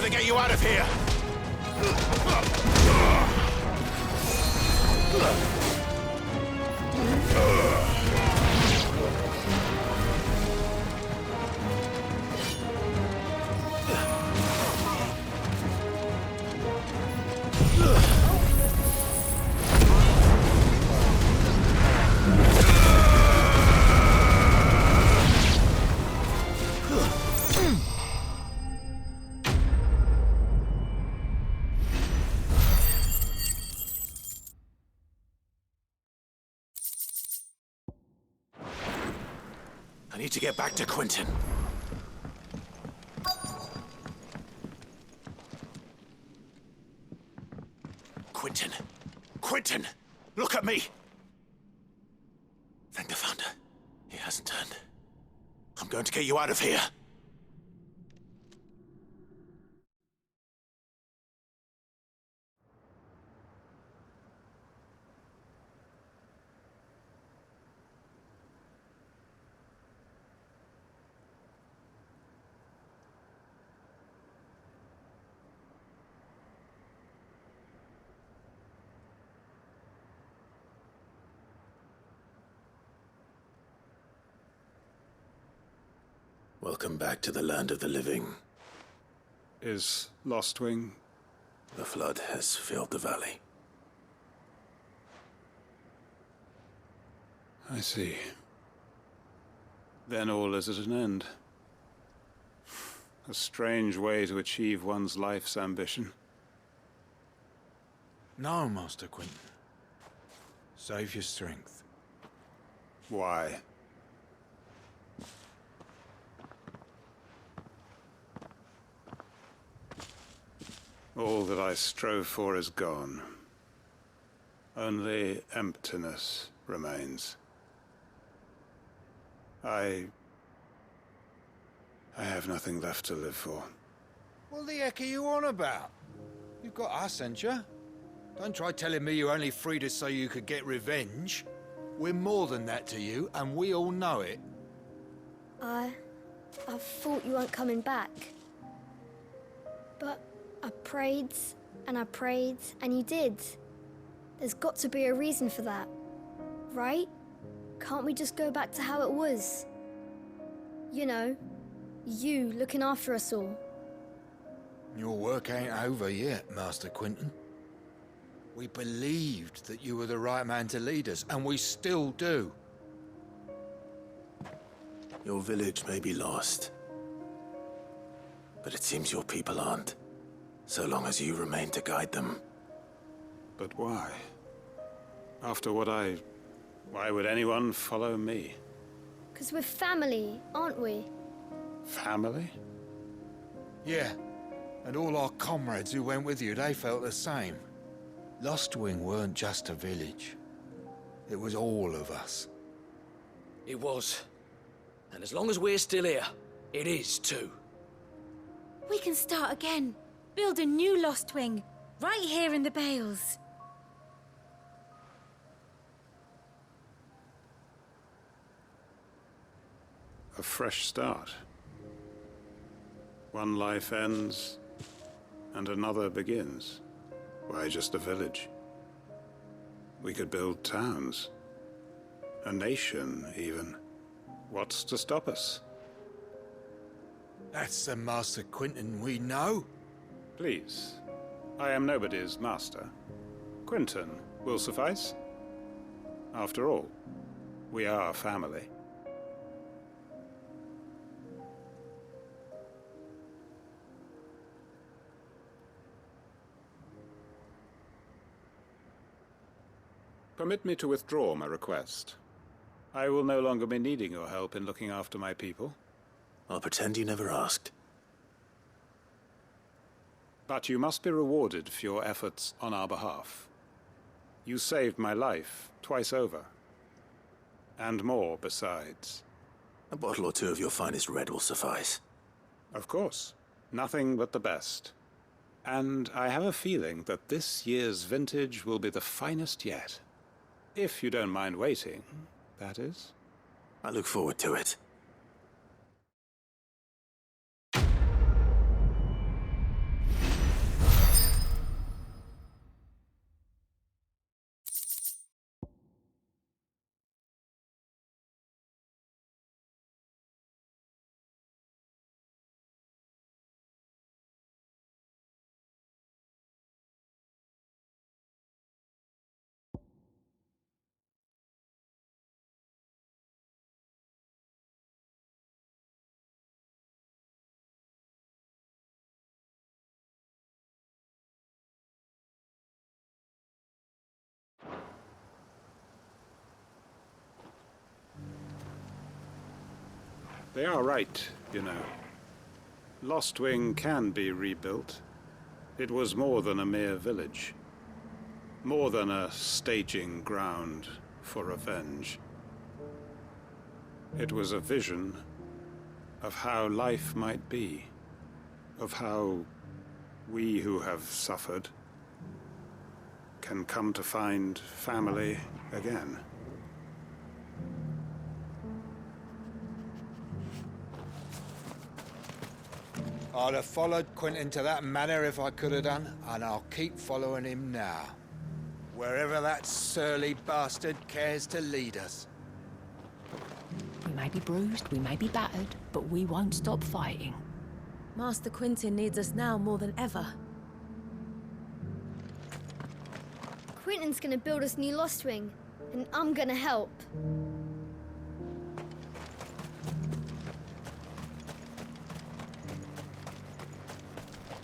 gonna get you out of here! I need to get back to Quentin. Quentin! Quentin! Look at me! Thank the Founder. He hasn't turned. I'm going to get you out of here. Welcome back to the land of the living. Is Lostwing? The flood has filled the valley. I see. Then all is at an end. A strange way to achieve one's life's ambition. No, Master Quentin. Save your strength. Why? All that I strove for is gone. Only emptiness remains. I have nothing left to live for. What the heck are you on about? You've got us, ain't you? Don't try telling me you only freed us so you could get revenge. We're more than that to you, and we all know it. I thought you weren't coming back. But I prayed, and you did. There's got to be a reason for that, right? Can't we just go back to how it was? You know, you looking after us all. Your work ain't over yet, Master Quentin. We believed that you were the right man to lead us, and we still do. Your village may be lost, but it seems your people aren't. So long as you remain to guide them. But why? After what why would anyone follow me? 'Cause we're family, aren't we? Family? Yeah, and all our comrades who went with you, they felt the same. Lostwing weren't just a village. It was all of us. It was. And as long as we're still here, it is too. We can start again. Build a new Lostwing, right here in the Bales. A fresh start. One life ends, and another begins. Why just a village? We could build towns. A nation, even. What's to stop us? That's the Master Quentin we know. Please. I am nobody's master. Quentin will suffice. After all, we are family. Permit me to withdraw my request. I will no longer be needing your help in looking after my people. I'll pretend you never asked. But you must be rewarded for your efforts on our behalf. You saved my life twice over. And more besides. A bottle or two of your finest red will suffice. Of course. Nothing but the best. And I have a feeling that this year's vintage will be the finest yet. If you don't mind waiting, that is. I look forward to it. They are right, you know. Lostwing can be rebuilt. It was more than a mere village. More than a staging ground for revenge. It was a vision of how life might be. Of how we who have suffered can come to find family again. I'd have followed Quentin to that manor if I could have done, and I'll keep following him now. Wherever that surly bastard cares to lead us. We may be bruised, we may be battered, but we won't stop fighting. Master Quentin needs us now more than ever. Quentin's gonna build us new Lostwing, and I'm gonna help.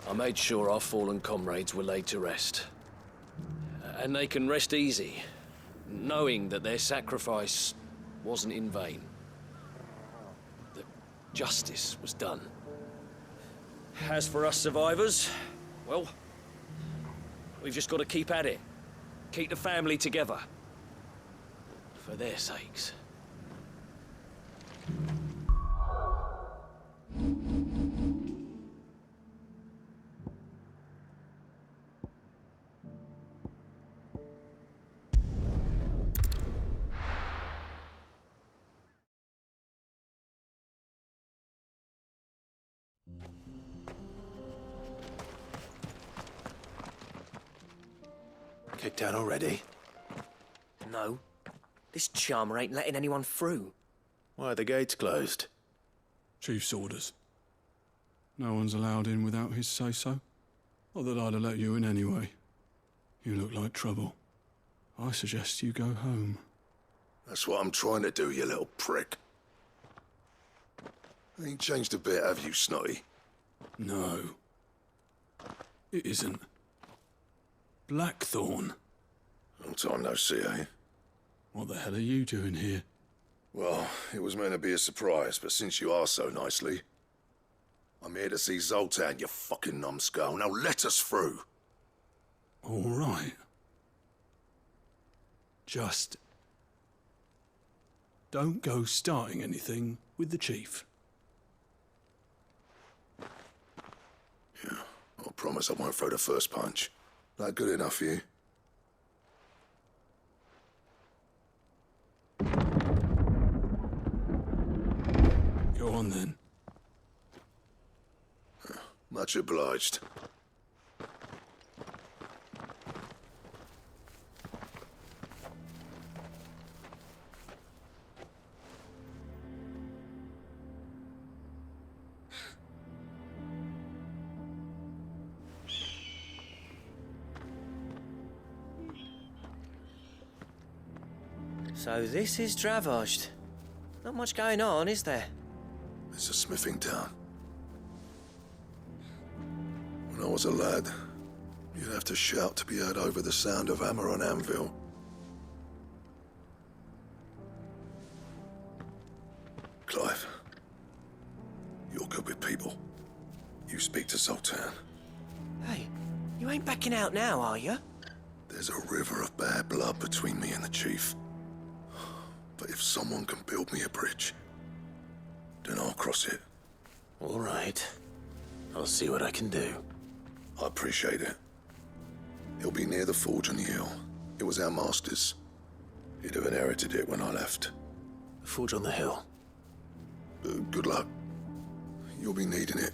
I made sure our fallen comrades were laid to rest. And they can rest easy, knowing that their sacrifice wasn't in vain. That justice was done. As for us survivors, well, we've just got to keep at it. Keep the family together. For their sakes. Kicked down already? No. This charmer ain't letting anyone through. Why are the gates closed? Chief's orders. No one's allowed in without his say-so. Not that I'd have let you in anyway. You look like trouble. I suggest you go home. That's what I'm trying to do, you little prick. Ain't changed a bit, have you, Snotty? No. It isn't. Blackthorn. Long time no see, eh? What the hell are you doing here? Well, it was meant to be a surprise, but since you are so nicely, I'm here to see Zoltan, you fucking numbskull. Now let us through. All right. Just don't go starting anything with the chief. Yeah, I promise I won't throw the first punch. That good enough for you? Go on then. Much obliged. So this is Dravaged. Not much going on, is there? It's a smithing town. When I was a lad, you'd have to shout to be heard over the sound of hammer on anvil. Clive, you're good with people. You speak to Zoltan. Hey, you ain't backing out now, are you? There's a river of bad blood between me and the chief. But if someone can build me a bridge, then I'll cross it. All right. I'll see what I can do. I appreciate it. It'll be near the forge on the hill. It was our master's. He'd have inherited it when I left. The forge on the hill? Good luck. You'll be needing it.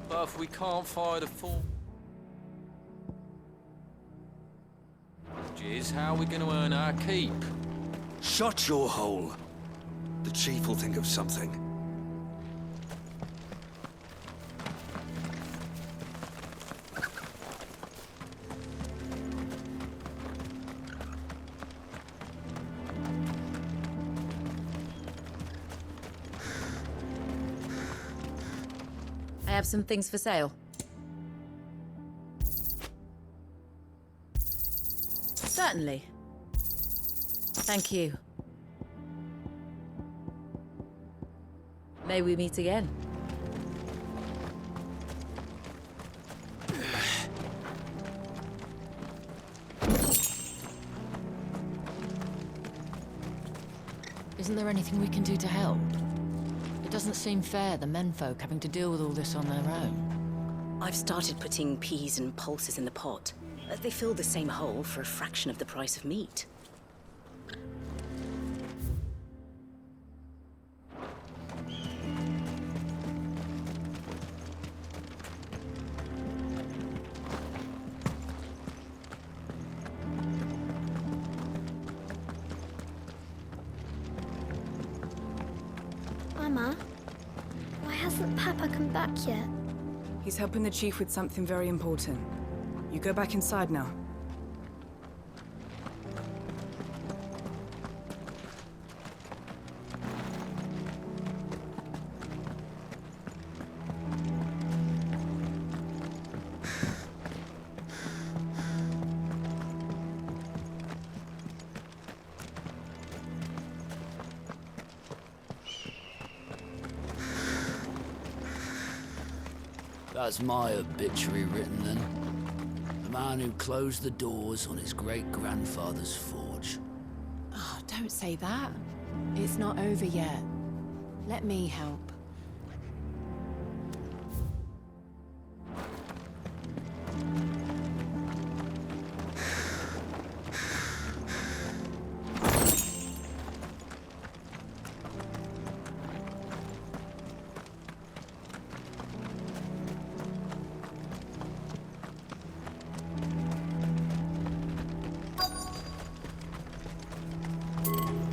But if we can't fire the full... how are we going to earn our keep? Shut your hole. The chief will think of something. have some things for sale? Certainly. Thank you. May we meet again? Isn't there anything we can do to help? It doesn't seem fair, the menfolk having to deal with all this on their own. I've started putting peas and pulses in the pot. They fill the same hole for a fraction of the price of meat. Mama, why hasn't Papa come back yet? He's helping the chief with something very important. You go back inside now. That's my obituary written then. The man who closed the doors on his great-grandfather's forge. Oh, don't say that. It's not over yet. Let me help.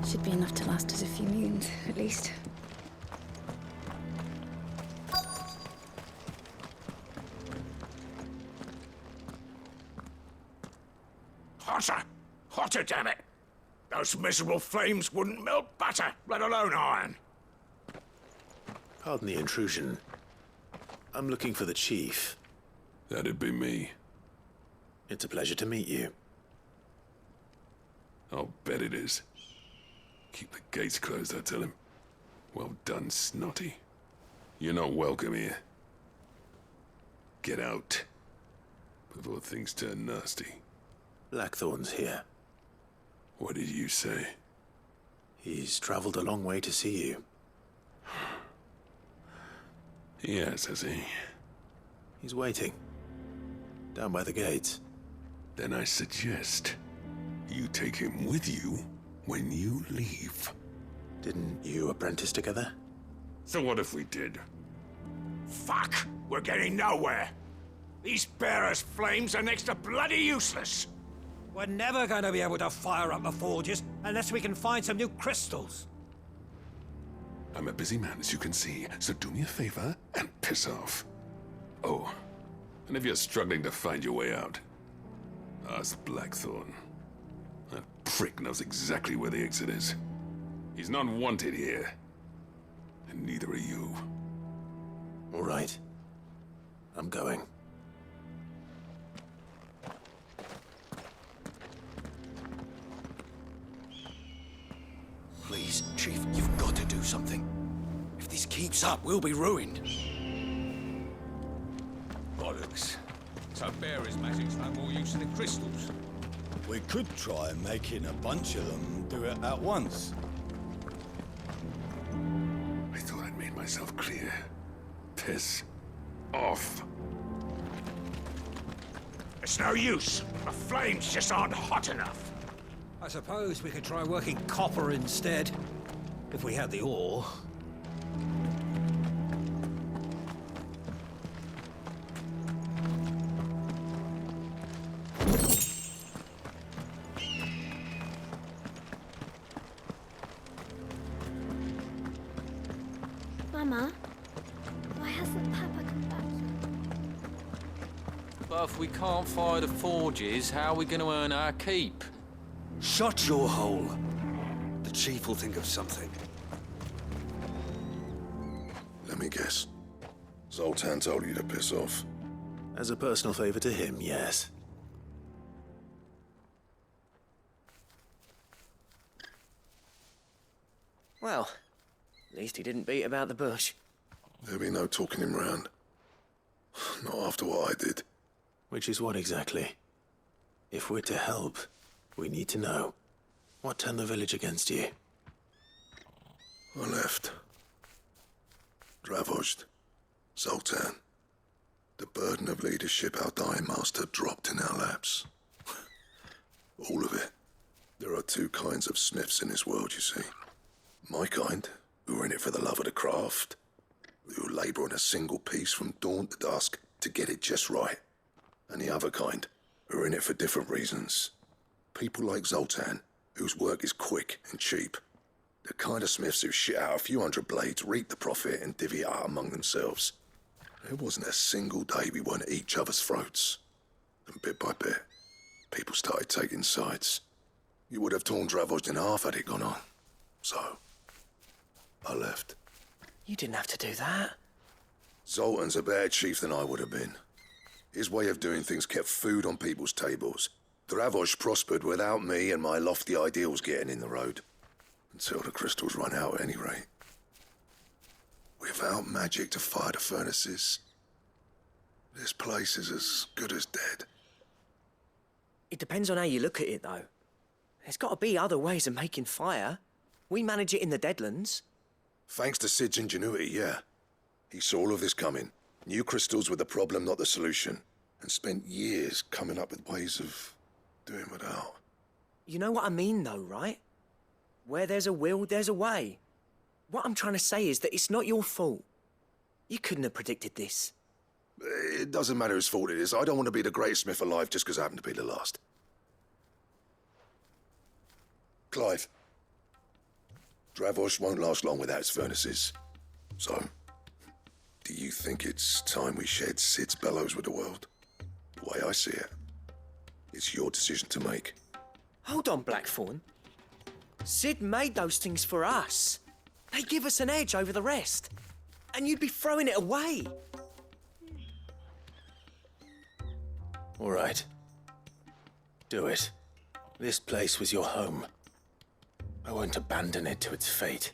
Should be enough to last us a few moons, at least. Hotter! Hotter, damn it! Those miserable flames wouldn't melt butter, let alone iron. Pardon the intrusion. I'm looking for the chief. That'd be me. It's a pleasure to meet you. I'll bet it is. Keep the gates closed, I tell him. Well done, Snotty. You're not welcome here. Get out. Before things turn nasty. Blackthorn's here. What did you say? He's traveled a long way to see you. Yes, has he? He's waiting. Down by the gates. Then I suggest you take him with you when you leave. Didn't you apprentice together? So what if we did? Fuck! We're getting nowhere! These bearers' flames are next to bloody useless! We're never going to be able to fire up the forges unless we can find some new crystals. I'm a busy man, as you can see, so do me a favor and piss off. Oh, and if you're struggling to find your way out, ask Blackthorn. That prick knows exactly where the exit is. He's not wanted here. And neither are you. All right. I'm going. Please, Chief, you've got to do something. If this keeps up, we'll be ruined. Bollocks. So bearers' magic's no more use than the crystals. We could try making a bunch of them do it at once. I thought I'd made myself clear. Piss off. It's no use. The flames just aren't hot enough. I suppose we could try working copper instead, if we had the ore. Mama, why hasn't Papa come back yet? But if we can't fire the forges, how are we going to earn our keep? Shut your hole. The chief will think of something. Let me guess. Zoltan told you to piss off. As a personal favor to him, yes. Well, at least he didn't beat about the bush. There'll be no talking him round. Not after what I did. Which is what exactly? If we're to help, we need to know. What turned the village against you? I left. Dravozd. Zoltan. The burden of leadership our dying master dropped in our laps. All of it. There are two kinds of smiths in this world, you see. My kind, who are in it for the love of the craft, who labour on a single piece from dawn to dusk to get it just right. And the other kind, who are in it for different reasons. People like Zoltan, whose work is quick and cheap. The kind of smiths who shit out a few hundred blades, reap the profit, and divvy it out among themselves. There wasn't a single day we weren't at each other's throats. And bit by bit, people started taking sides. You would have torn Dravozd in half had it gone on. So, I left. You didn't have to do that. Zoltan's a better chief than I would have been. His way of doing things kept food on people's tables. Dravozd prospered without me and my lofty ideals getting in the road. Until the crystals run out at any rate. Without magic to fire the furnaces, this place is as good as dead. It depends on how you look at it, though. There's got to be other ways of making fire. We manage it in the Deadlands. Thanks to Sid's ingenuity, yeah. He saw all of this coming. Knew crystals were the problem, not the solution. And spent years coming up with ways of doing without. You know what I mean, though, right? Where there's a will, there's a way. What I'm trying to say is that it's not your fault. You couldn't have predicted this. It doesn't matter whose fault it is. I don't want to be the greatest smith alive just because I happen to be the last. Clive. Dravozd won't last long without its furnaces. So, do you think it's time we shared Sid's bellows with the world? The way I see it, it's your decision to make. Hold on, Blackthorn. Sid made those things for us. They give us an edge over the rest. And you'd be throwing it away. All right. Do it. This place was your home. I won't abandon it to its fate.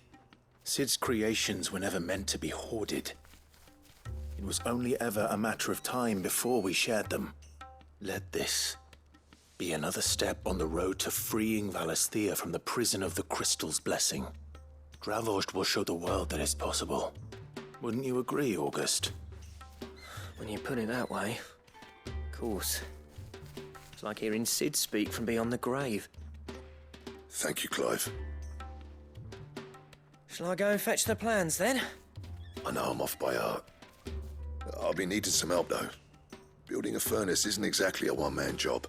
Sid's creations were never meant to be hoarded. It was only ever a matter of time before we shared them. Let this be another step on the road to freeing Valisthea from the prison of the Crystal's blessing. Dravozd will show the world that it's possible. Wouldn't you agree, August? When you put it that way, of course. It's like hearing Sid speak from beyond the grave. Thank you, Clive. Shall I go and fetch the plans, then? I know I'm off by heart. I'll be needing some help, though. Building a furnace isn't exactly a one-man job.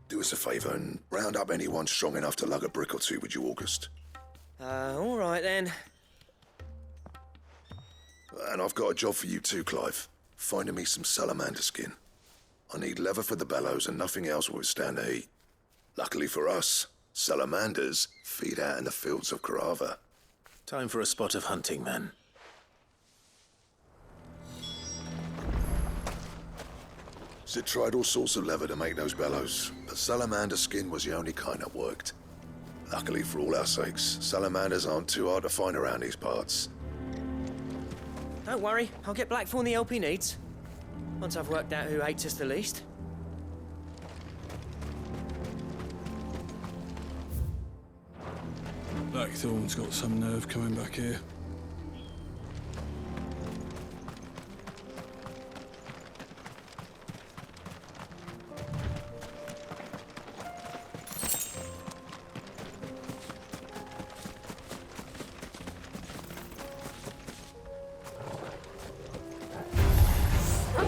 Do us a favour and round up anyone strong enough to lug a brick or two, would you, August? All right, then. And I've got a job for you too, Clive. Finding me some salamander skin. I need leather for the bellows and nothing else will withstand the heat. Luckily for us, salamanders feed out in the fields of Karava. Time for a spot of hunting, then. Sid tried all sorts of leather to make those bellows, but salamander skin was the only kind that worked. Luckily for all our sakes, salamanders aren't too hard to find around these parts. Don't worry, I'll get Blackthorn the help he needs. Once I've worked out who hates us the least. Blackthorn's got some nerve coming back here.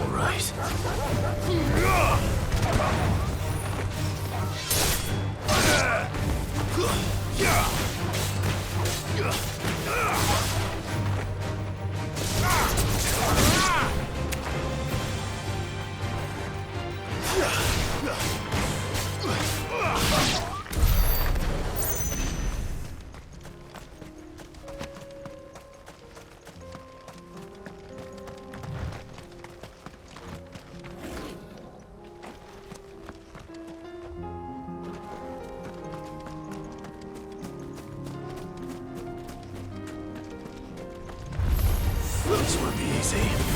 Right. see.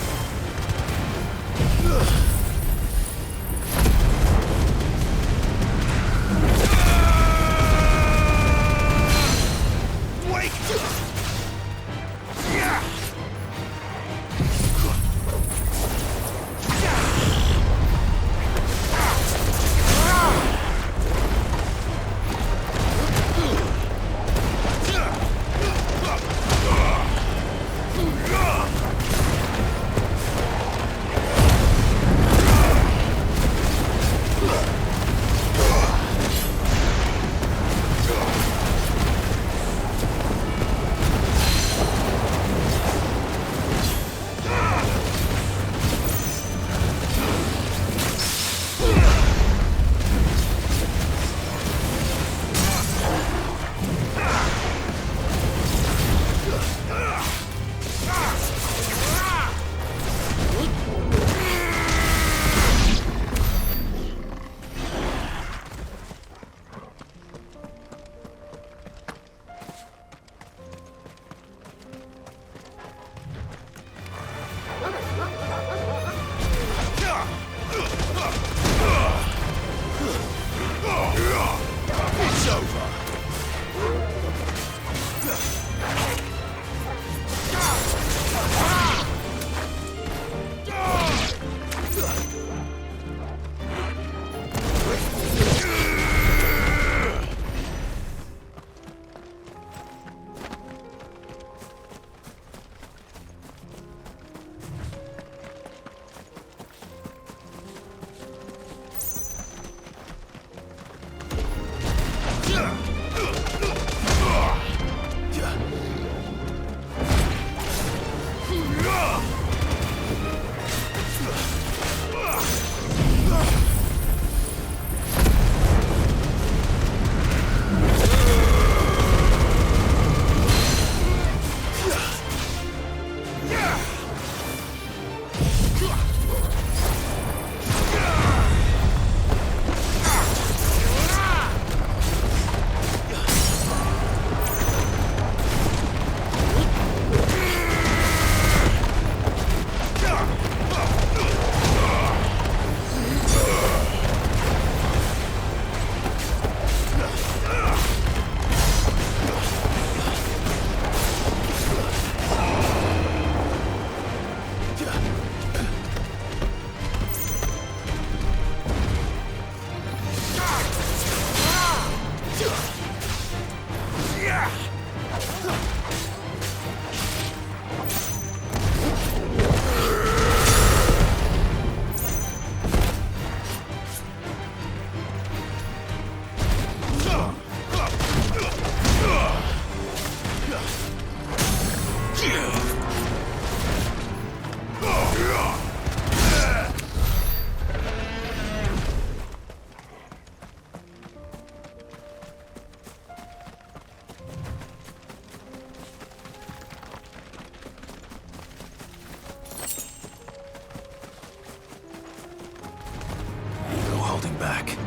Back.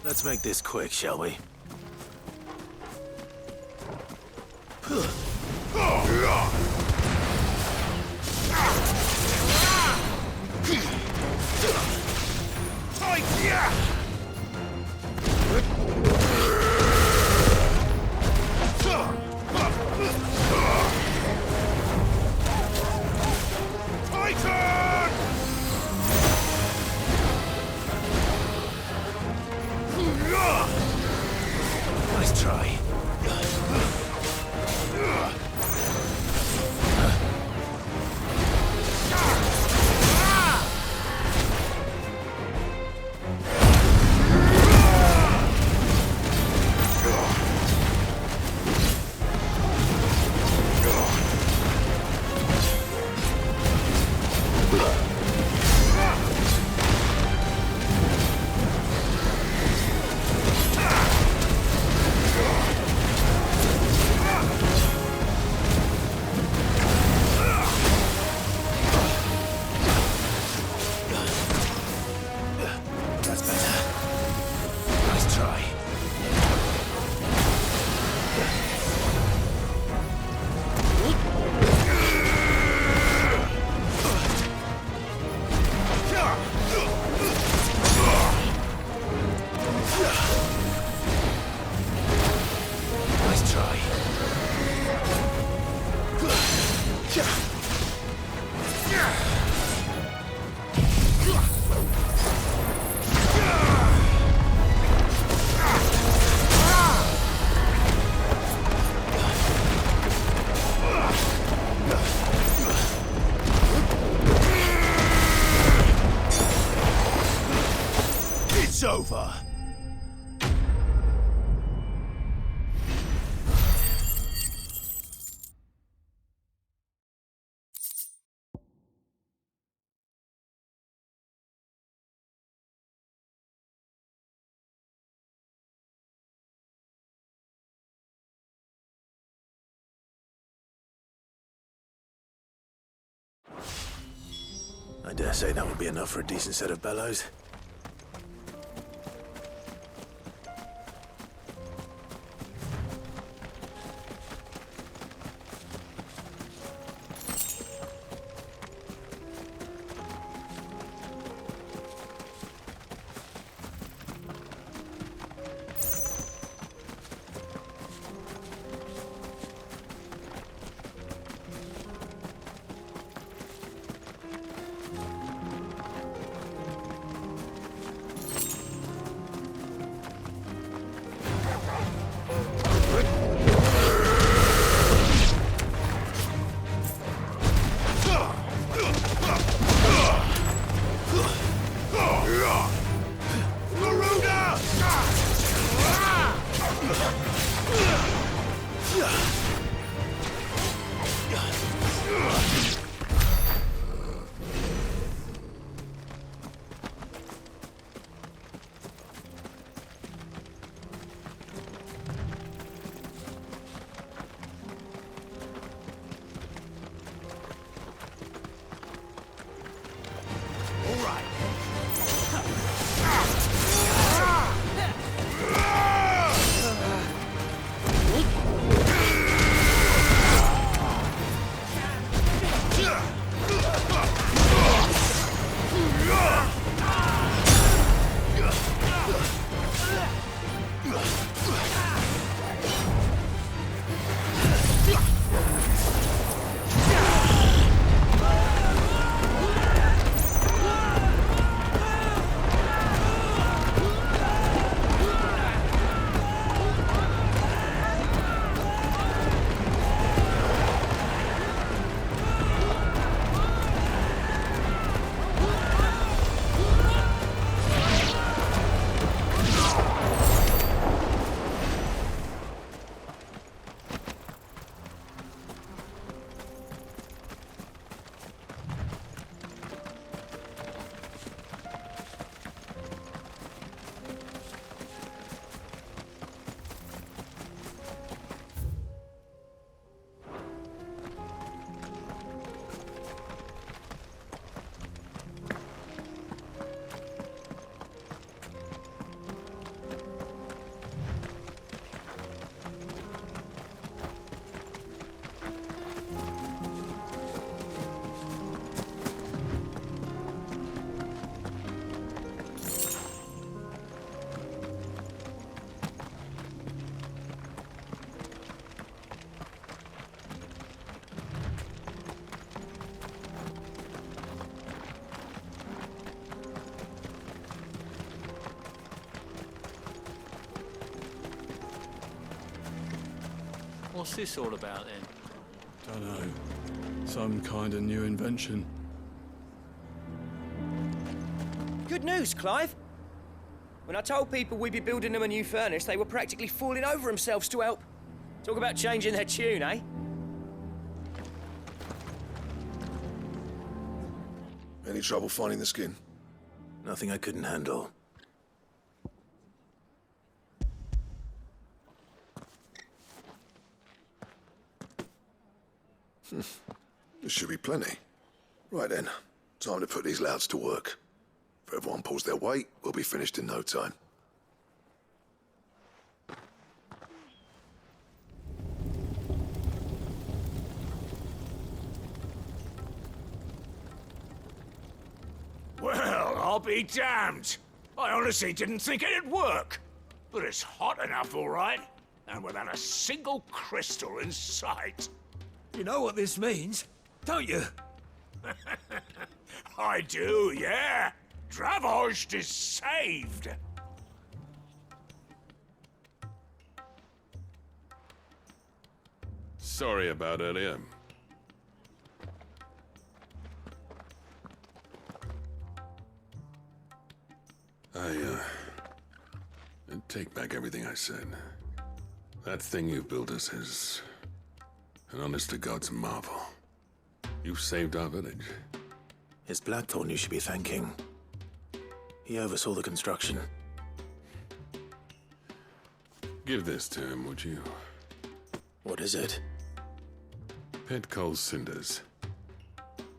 Let's make this quick, shall we? Over. I dare say that would be enough for a decent set of bellows. What's this all about then? Dunno. Some kind of new invention. Good news, Clive. When I told people we'd be building them a new furnace, they were practically falling over themselves to help. Talk about changing their tune, eh? Any trouble finding the skin? Nothing I couldn't handle. There should be plenty. Right then, time to put these louts to work. If everyone pulls their weight, we'll be finished in no time. Well, I'll be damned. I honestly didn't think it'd work. But it's hot enough, all right. And without a single crystal in sight. You know what this means, don't you? I do, yeah. Dravost is saved. Sorry about earlier. I take back everything I said. That thing you built us is an honest-to-God's marvel. You've saved our village. It's Blackthorn you should be thanking. He oversaw the construction. Give this to him, would you? What is it? Pit Coal's cinders.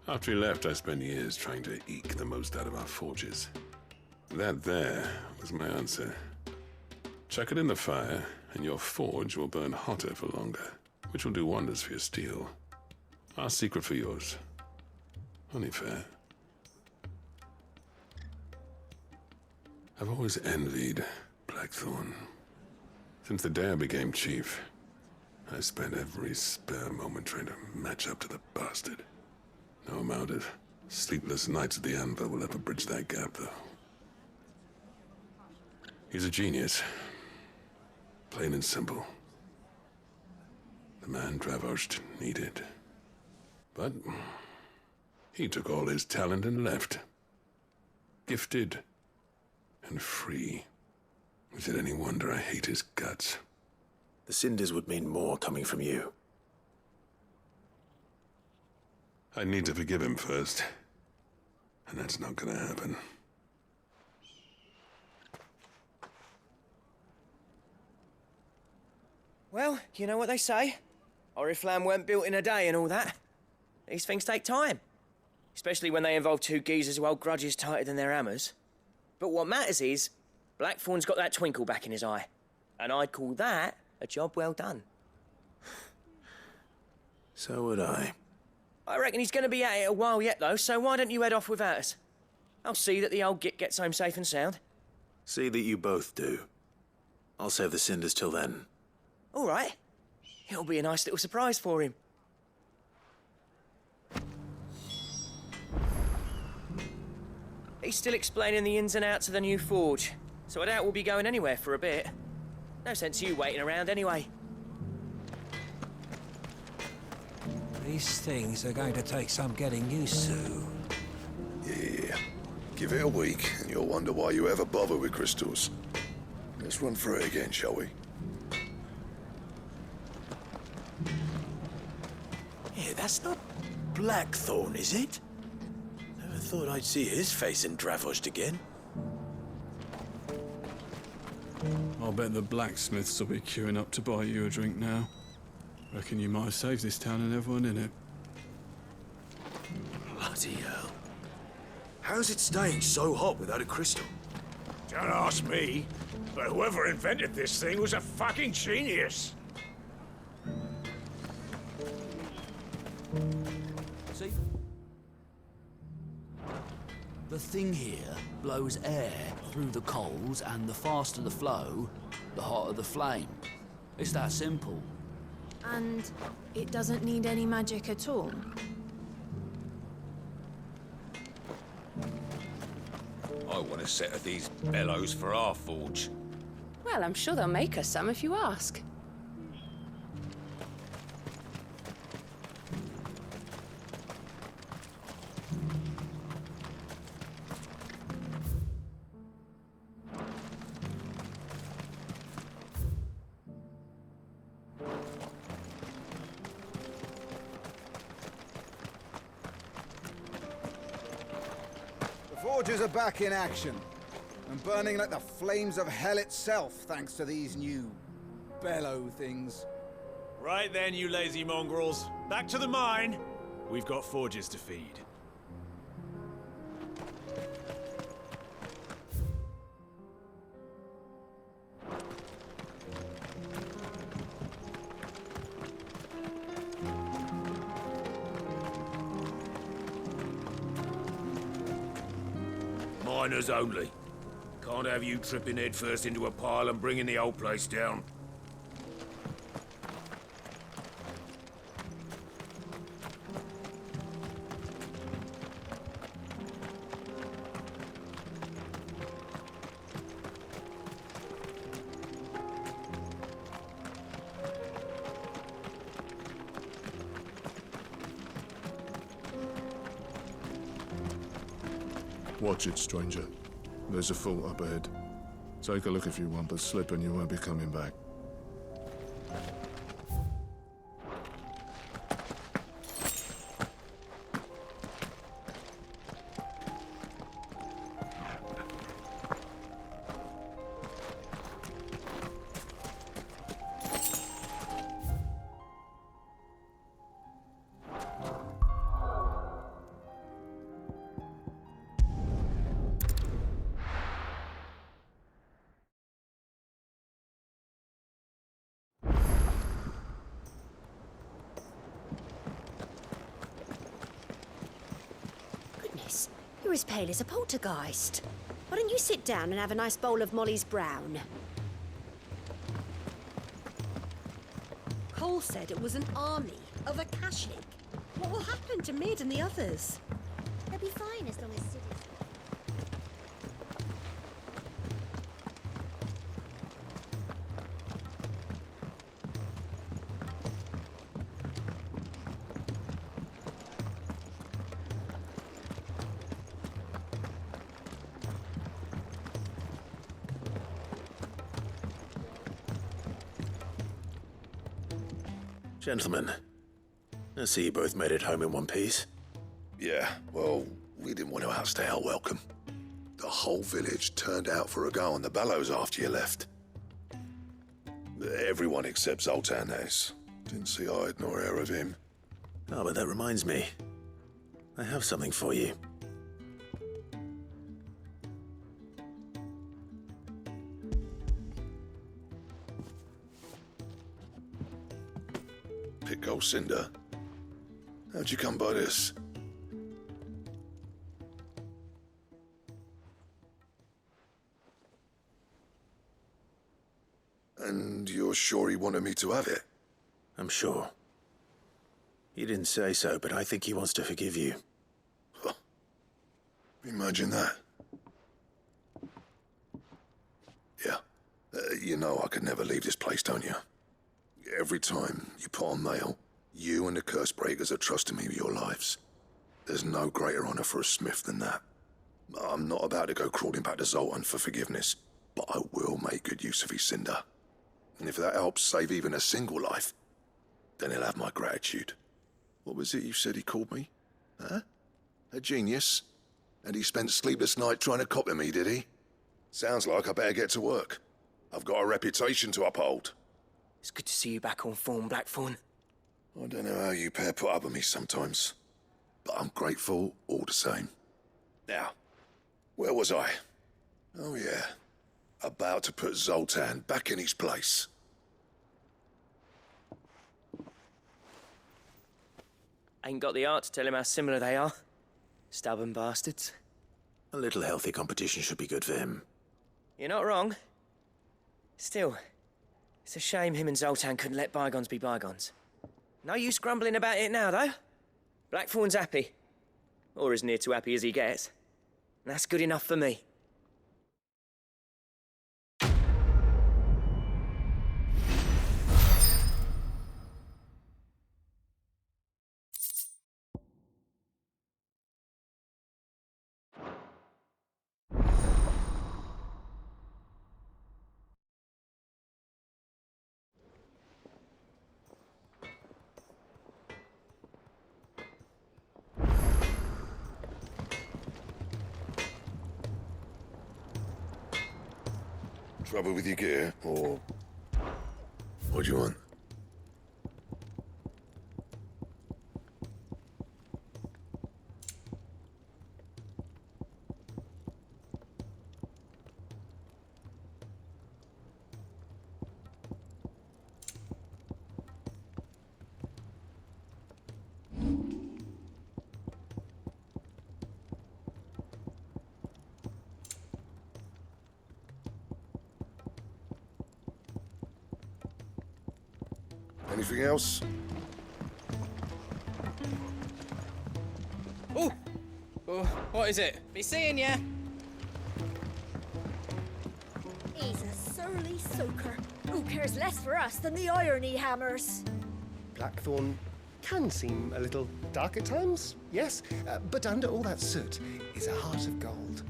After he left, I spent years trying to eke the most out of our forges. That there was my answer. Chuck it in the fire, and your forge will burn hotter for longer, which will do wonders for your steel. Our secret for yours. Only fair. I've always envied Blackthorn. Since the day I became chief, I spent every spare moment trying to match up to the bastard. No amount of sleepless nights at the anvil will ever bridge that gap, though. He's a genius. Plain and simple. The man Dravost needed. But he took all his talent and left. Gifted and free. Is it any wonder I hate his guts? The cinders would mean more coming from you. I need to forgive him first. And that's not gonna happen. Well, you know what they say. Oriflamme weren't built in a day and all that. These things take time. Especially when they involve two geezers who hold grudges tighter than their hammers. But what matters is, Blackthorn's got that twinkle back in his eye. And I'd call that a job well done. So would I. I reckon he's going to be at it a while yet, though, so why don't you head off without us? I'll see that the old git gets home safe and sound. See that you both do. I'll save the cinders till then. All right. It'll be a nice little surprise for him. He's still explaining the ins and outs of the new forge, so I doubt we'll be going anywhere for a bit. No sense you waiting around anyway. These things are going to take some getting used to. Yeah. Give it a week, and you'll wonder why you ever bother with crystals. Let's run through it again, shall we? Yeah, that's not Blackthorn, is it? Never thought I'd see his face in Dravost again. I'll bet the blacksmiths will be queuing up to buy you a drink now. Reckon you might have saved this town and everyone in it. Bloody hell. How's it staying so hot without a crystal? Don't ask me, but whoever invented this thing was a fucking genius. See? The thing here blows air through the coals, and the faster the flow, the hotter the flame. It's that simple. And it doesn't need any magic at all? I want a set of these bellows for our forge. Well, I'm sure they'll make us some if you ask. forges are back in action. And burning like the flames of hell itself, thanks to these new bellow things. Right then, you lazy mongrels. Back to the mine. We've got forges to feed. Miners only. Can't have you tripping headfirst into a pile and bringing the old place down. Watch it, stranger. There's a fault up ahead. Take a look if you want, but slip and you won't be coming back. Goodness, you're as pale as a poltergeist. Why don't you sit down and have a nice bowl of Molly's Brown? Cole said it was an army of Akashic. What will happen to Mid and the others? They'll be fine as long as Sid is. Gentlemen, I see you both made it home in one piece. Yeah, well, we didn't want to outstay our welcome. The whole village turned out for a go on the bellows after you left. Everyone except Zoltan, that is. Didn't see hide nor hair of him. Oh, but that reminds me. I have something for you. Pick old Cinder. How'd you come by this? And you're sure he wanted me to have it? I'm sure. He didn't say so, but I think he wants to forgive you. Huh. Imagine that. Yeah. You know I could never leave this place, don't you? Every time you put on mail, you and the curse breakers are trusting me with your lives. There's no greater honor for a smith than that. I'm not about to go crawling back to Zoltan for forgiveness, but I will make good use of his cinder. And if that helps save even a single life, then he'll have my gratitude. What was it you said he called me? Huh? A genius? And he spent sleepless night trying to copy me, did he? Sounds like I better get to work. I've got a reputation to uphold. It's good to see you back on form, Blackthorn. I don't know how you pair put up with me sometimes, but I'm grateful all the same. Now, where was I? Oh yeah, about to put Zoltan back in his place. Ain't got the art to tell him how similar they are. Stubborn bastards. A little healthy competition should be good for him. You're not wrong. Still, it's a shame him and Zoltan couldn't let bygones be bygones. No use grumbling about it now, though. Blackthorn's happy. Or as near to happy as he gets. And that's good enough for me. Trouble with your gear, or what do you want? Anything else? Oh! Oh, what is it? Be seeing ya! He's a surly soaker. Who cares less for us than the iron he hammers? Blackthorn can seem a little dark at times, yes, but under all that soot is a heart of gold.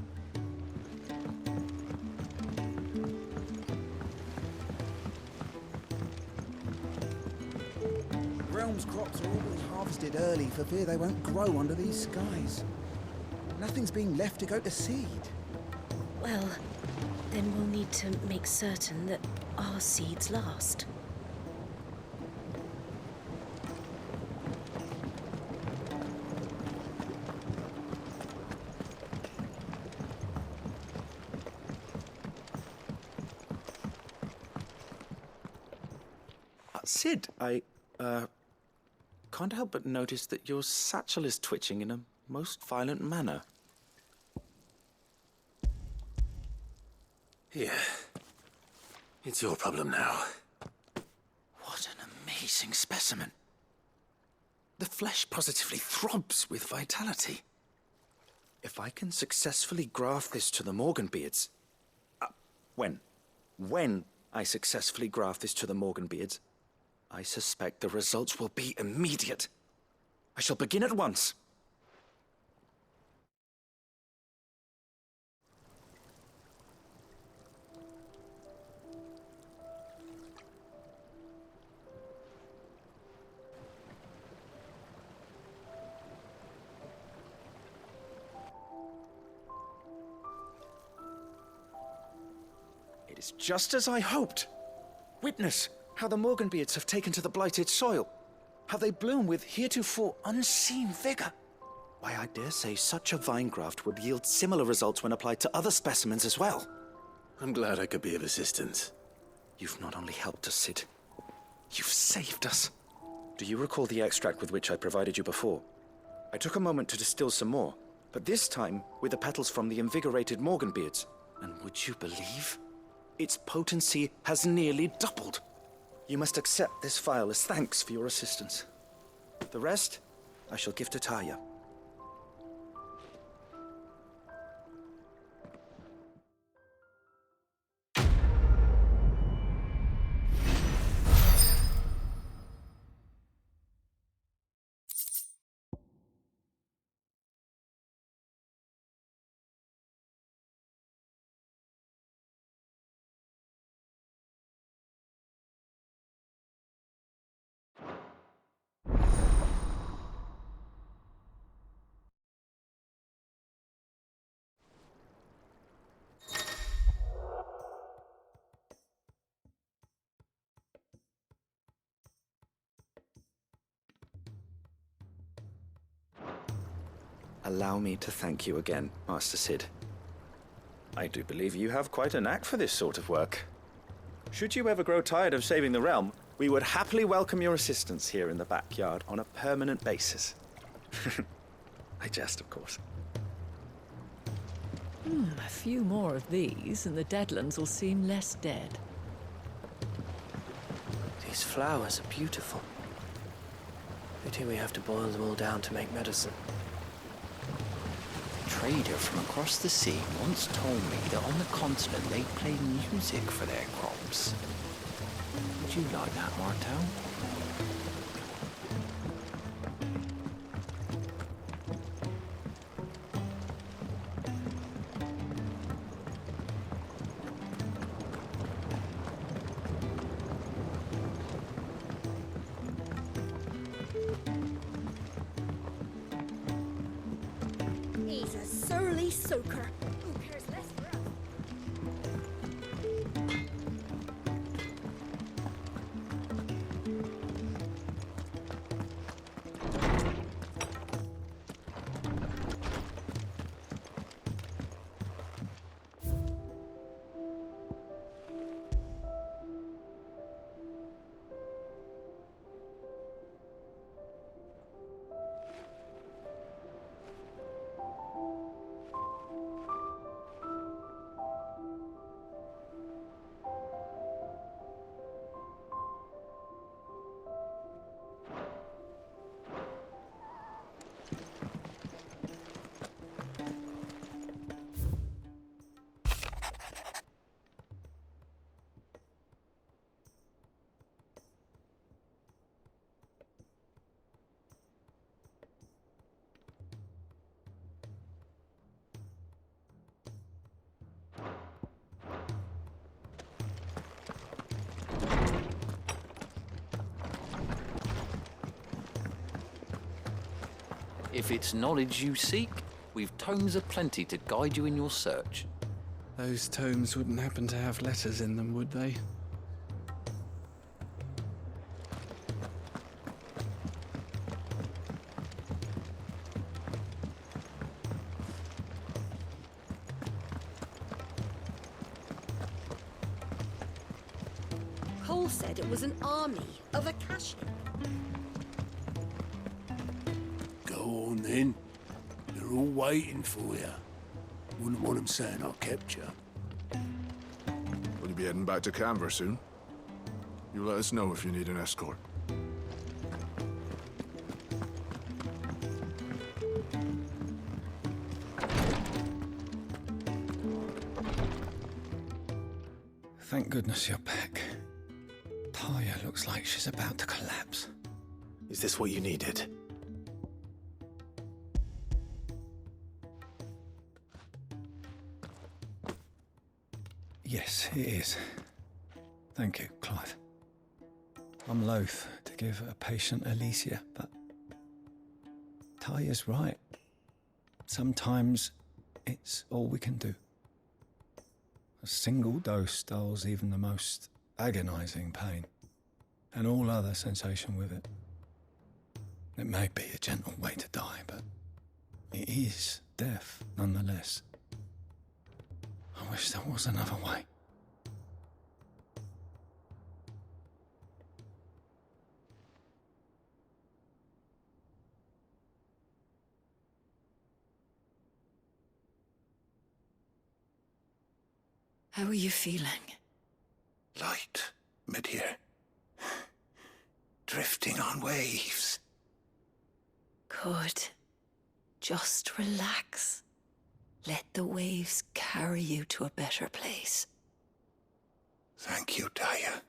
Realm's crops are always harvested early for fear they won't grow under these skies. Nothing's being left to go to seed. Well, then we'll need to make certain that our seeds last. Sid, I can't help but notice that your satchel is twitching in a most violent manner. Here. It's your problem now. What an amazing specimen. The flesh positively throbs with vitality. If I can successfully graft this to the Morganbeards... When I successfully graft this to the Morganbeards, I suspect the results will be immediate. I shall begin at once. It is just as I hoped. Witness how the Morganbeards have taken to the blighted soil, how they bloom with heretofore unseen vigor. Why, I dare say such a vine graft would yield similar results when applied to other specimens as well. I'm glad I could be of assistance. You've not only helped us, Sid, you've saved us. Do you recall the extract with which I provided you before? I took a moment to distill some more, but this time with the petals from the invigorated Morganbeards. And would you believe? Its potency has nearly doubled. You must accept this vial as thanks for your assistance. The rest, I shall give to Taya. Allow me to thank you again, Master Sid. I do believe you have quite a knack for this sort of work. Should you ever grow tired of saving the realm, we would happily welcome your assistance here in the backyard on a permanent basis. I jest, of course. A few more of these, and the Deadlands will seem less dead. These flowers are beautiful. Pity we have to boil them all down to make medicine. A trader from across the sea once told me that on the continent they play music for their crops. Would you like that, Martel? He's a surly soaker. Who cares less for us? If it's knowledge you seek, we've tomes aplenty to guide you in your search. Those tomes wouldn't happen to have letters in them, would they? Cole said it was an army of Akashi. Go on then. They're all waiting for you. Wouldn't want them saying I kept you. Will you be heading back to Canberra soon? You let us know if you need an escort. Thank goodness you're back. Talia looks like she's about to collapse. Is this what you needed? Yes, it is. Thank you, Clive. I'm loath to give a patient Alicia, but Talia's right. Sometimes it's all we can do. A single dose dulls even the most agonizing pain, and all other sensation with it. It may be a gentle way to die, but it is death nonetheless. I wish there was another way. How are you feeling? Light, mid-here. Drifting on waves. Good. Just relax. Let the waves carry you to a better place. Thank you, Talia.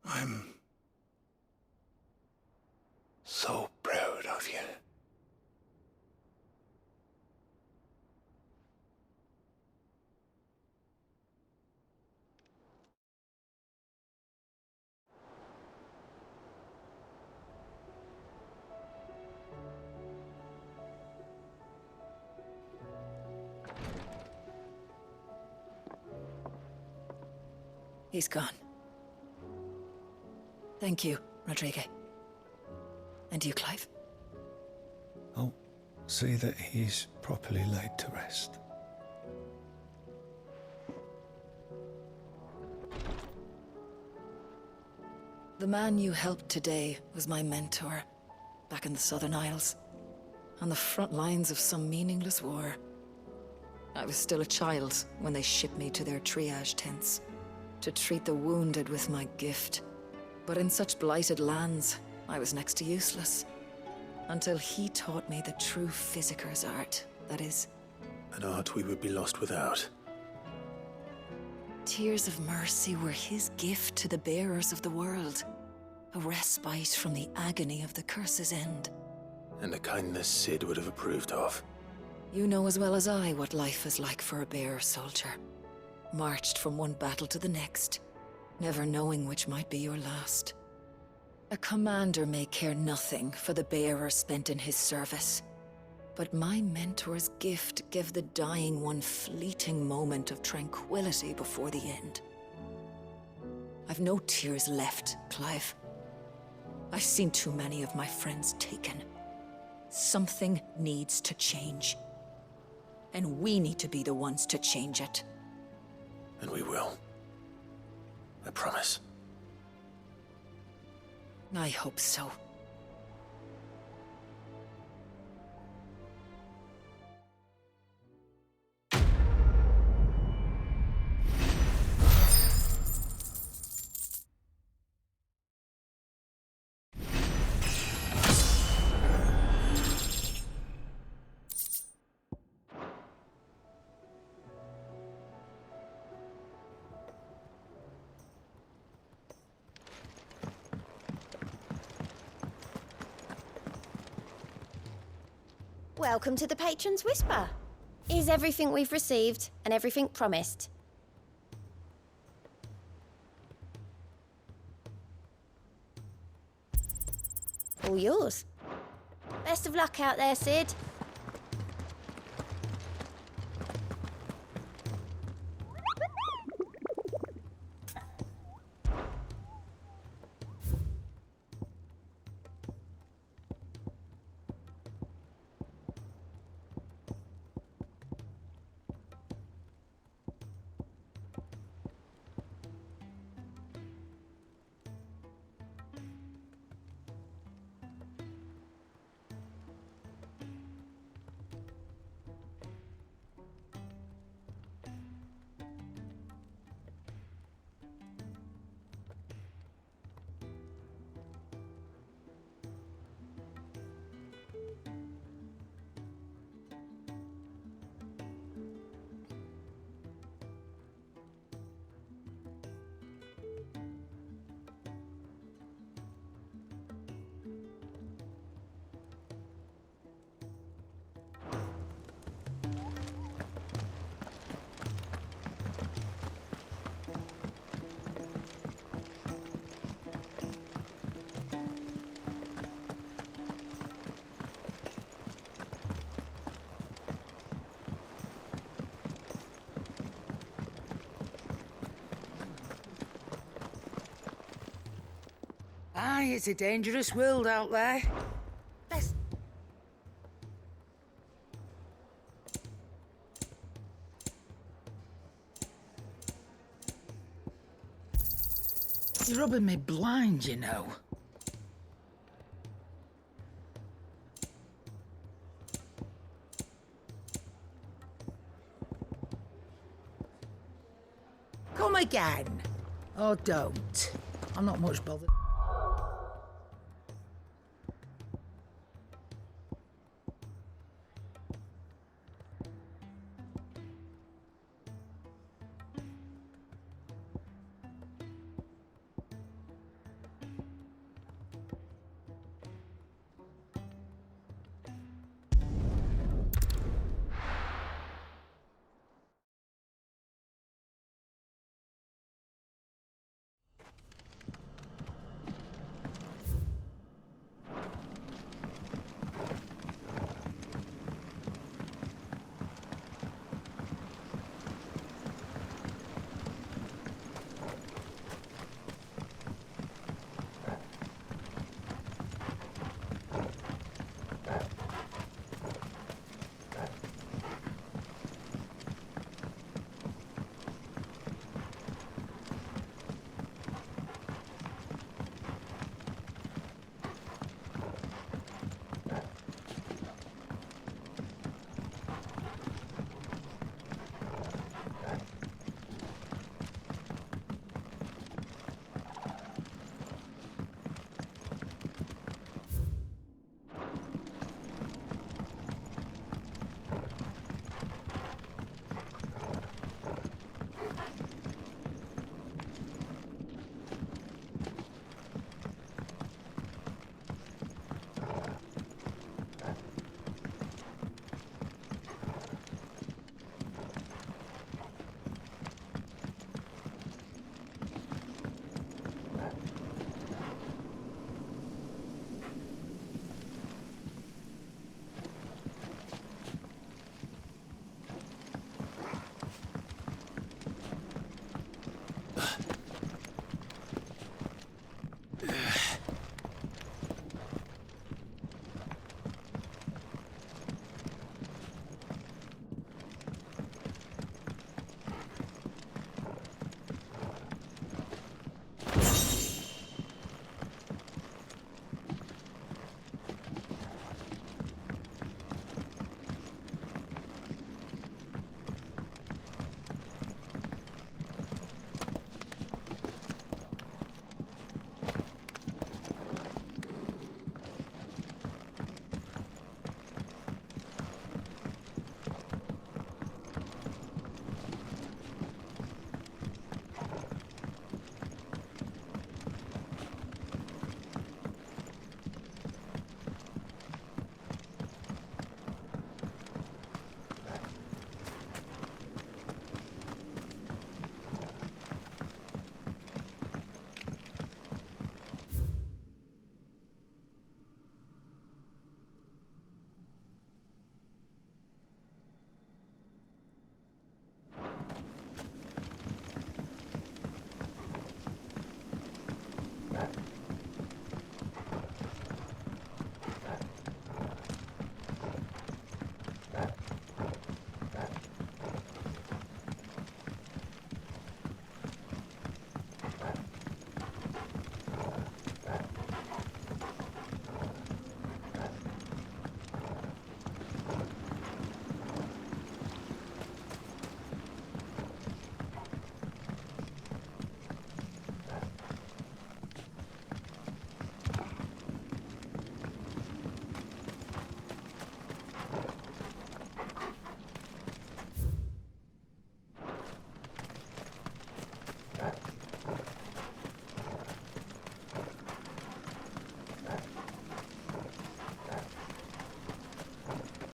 I'm so proud of you. He's gone. Thank you, Rodrigue. And you, Clive? I'll see that he's properly laid to rest. The man you helped today was my mentor, back in the Southern Isles, on the front lines of some meaningless war. I was still a child when they shipped me to their triage tents, to treat the wounded with my gift. But in such blighted lands, I was next to useless. Until he taught me the true physicker's art, that is. An art we would be lost without. Tears of mercy were his gift to the bearers of the world. A respite from the agony of the curse's end. And a kindness Sid would have approved of. You know as well as I what life is like for a bearer soldier. Marched from one battle to the next, never knowing which might be your last. A commander may care nothing for the bearer spent in his service, but my mentor's gift gave the dying one fleeting moment of tranquility before the end. I've no tears left, Clive. I've seen too many of my friends taken. Something needs to change. And we need to be the ones to change it. And we will. I promise. I hope so. Welcome to the Patron's Whisper. Is everything we've received and everything promised? All yours. Best of luck out there, Sid. Aye, it's a dangerous world out there. Best... You're rubbing me blind, you know. Come again. Or don't. I'm not much bothered.